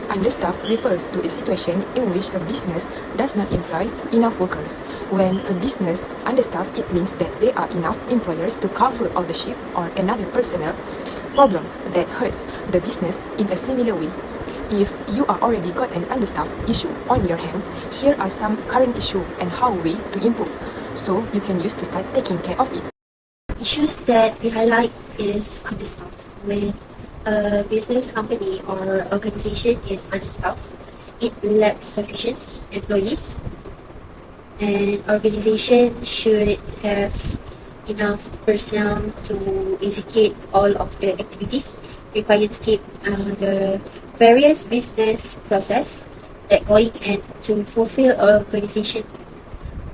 Understaffed refers to a situation in which a business does not employ enough workers. When a business understaffed, it means that there are enough employers to cover all the shift or another personnel problem that hurts the business in a similar way. If you are already got an understaffed issue on your hands, here are some current issue and how way to improve, so you can use to start taking care of it. Issues that we highlight is understaffed. When a business company or organization is understaffed, it lacks sufficient employees, and organization should have enough personnel to execute all of the activities required to keep the various business process that going and to fulfill organization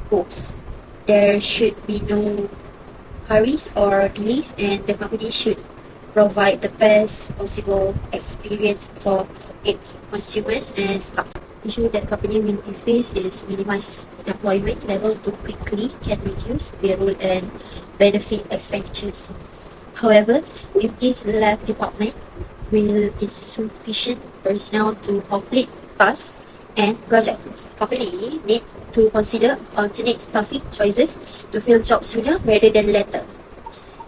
goals. There should be no hurries or delays, and the company should provide the best possible experience for its consumers and staff. Issue that company will face is minimize employment level to quickly can reduce payroll and benefit expenditures. However, if this left department will insufficient personnel to complete tasks and projects, company need to consider alternate staffing choices to fill jobs sooner rather than later.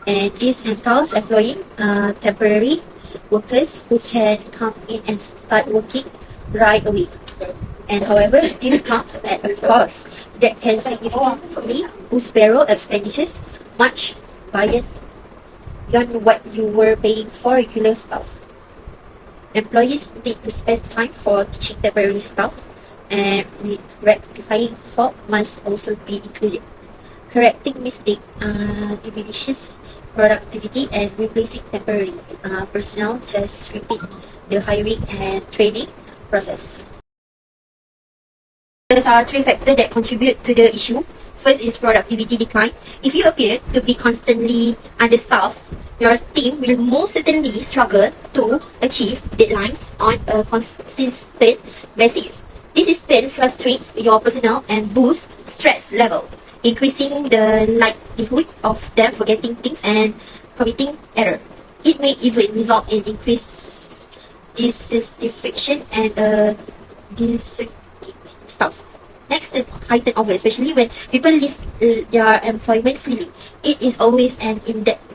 And this entails employing temporary workers who can come in and start working right away. And however, this comes at a cost that can significantly boost payroll expenditures much beyond what you were paying for regular staff. Employees need to spend time for teaching temporary staff, and rectifying fault must also be included. Correcting mistake diminishes productivity, and replacing temporary personnel just repeat the hiring and training process. There are three factors that contribute to the issue. First is productivity decline. If you appear to be constantly understaffed, your team will most certainly struggle to achieve deadlines on a consistent basis. This in turn frustrates your personnel and boosts stress level, increasing the likelihood of them forgetting things and committing error. It may even result in increased dissatisfaction and staff. Next, the high turnover, especially when people leave their employment freely. It is always an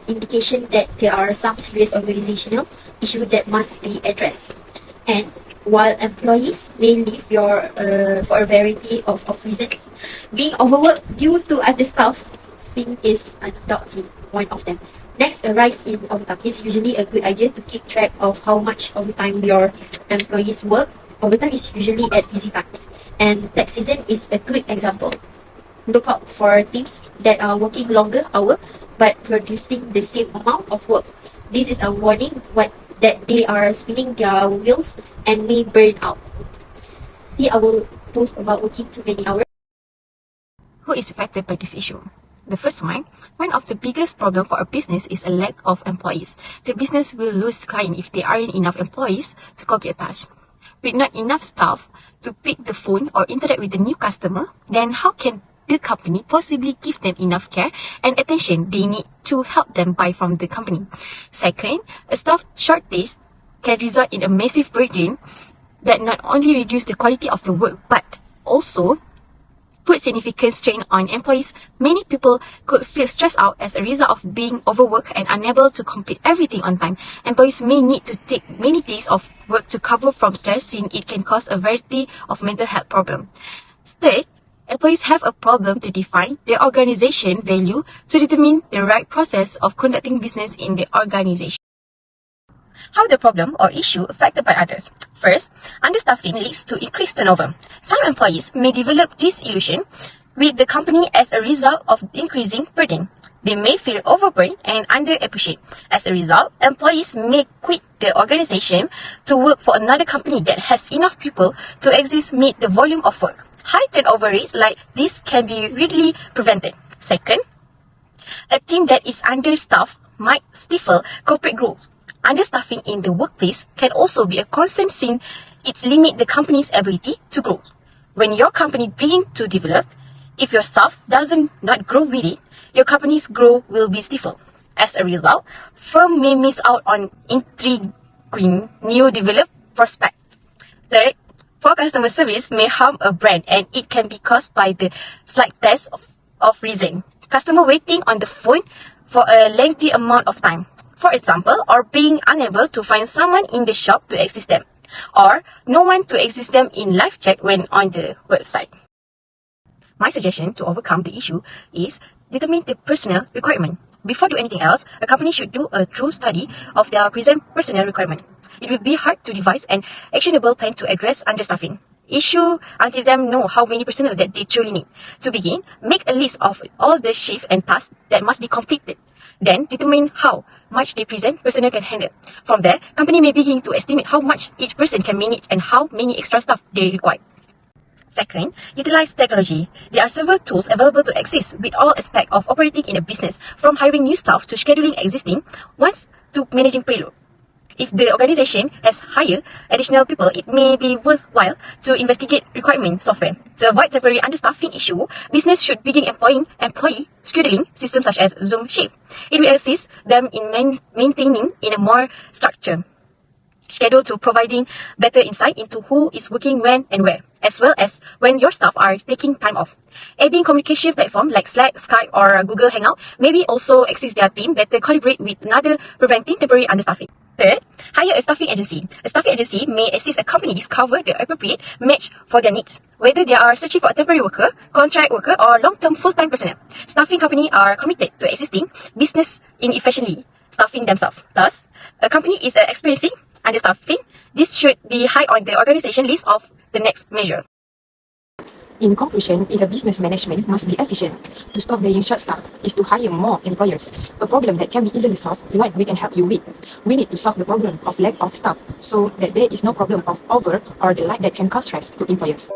indication that there are some serious organizational issues that must be addressed. And while employees may leave for a variety of reasons, being overworked due to understaffing is undoubtedly one of them. Next, a rise in overtime. It's usually a good idea to keep track of how much overtime your employees work. Overtime is usually at busy times, and tax season is a good example. Look out for teams that are working longer hours but producing the same amount of work. This is a warning that they are spinning their wheels and may burn out. See our post about working too many hours. Who is affected by this issue? The first one of the biggest problem for a business is a lack of employees. The business will lose clients if there aren't enough employees to complete tasks. With not enough staff to pick the phone or interact with the new customer, then how can the company possibly give them enough care and attention they need to help them buy from the company? Second, a staff shortage can result in a massive burden that not only reduce the quality of the work but also put significant strain on employees. Many people could feel stressed out as a result of being overworked and unable to complete everything on time. Employees may need to take many days of work to cover from stress, since it can cause a variety of mental health problems. Third, employees have a problem to define their organization value to determine the right process of conducting business in the organization. How the problem or issue affected by others? First, understaffing leads to increased turnover. Some employees may develop disillusion with the company as a result of increasing burden. They may feel overburdened and underappreciated. As a result, employees may quit the organization to work for another company that has enough people to exist meet the volume of work. High turnover rates like this can be readily prevented. Second, a team that is understaffed might stifle corporate growth. Understaffing in the workplace can also be a concern, since it limits the company's ability to grow. When your company being to develop, if your staff doesn't not grow with it, your company's growth will be stifled. As a result, firm may miss out on intriguing new developed prospects. Third, poor customer service may harm a brand and it can be caused by the slight test of reason. Customer waiting on the phone for a lengthy amount of time, for example, or being unable to find someone in the shop to assist them, or no one to assist them in live chat when on the website. My suggestion to overcome the issue is determine the personnel requirement. Before do anything else, a company should do a true study of their present personnel requirement. It will be hard to devise an actionable plan to address understaffing issue until them know how many personnel that they truly need. To begin, make a list of all the shifts and tasks that must be completed. Then determine how much the present personnel can handle. From there, company may begin to estimate how much each person can manage and how many extra staff they require. Second, utilize technology. There are several tools available to assist with all aspects of operating in a business, from hiring new staff to scheduling existing ones to managing payroll. If the organization has hired additional people, it may be worthwhile to investigate requirement software. To avoid temporary understaffing issue, business should begin employing employee scheduling systems such as Zoom Shift. It will assist them in maintaining in a more structured schedule to providing better insight into who is working when and where, as well as when your staff are taking time off. Adding communication platform like Slack, Skype, or Google Hangout maybe also assist their team better collaborate with another, preventing temporary understaffing. Third, hire a staffing agency. A staffing agency may assist a company discover the appropriate match for their needs, whether they are searching for a temporary worker, contract worker, or long-term full-time personnel. Staffing companies are committed to assisting business in efficiently staffing themselves. Thus, a company is experiencing understaffing. This should be high on the organization list of the next measure. In conclusion, if a business management must be efficient, to stop being short-staffed is to hire more employers, a problem that can be easily solved, one we can help you with. We need to solve the problem of lack of staff so that there is no problem of over or the lack that can cause stress to employers.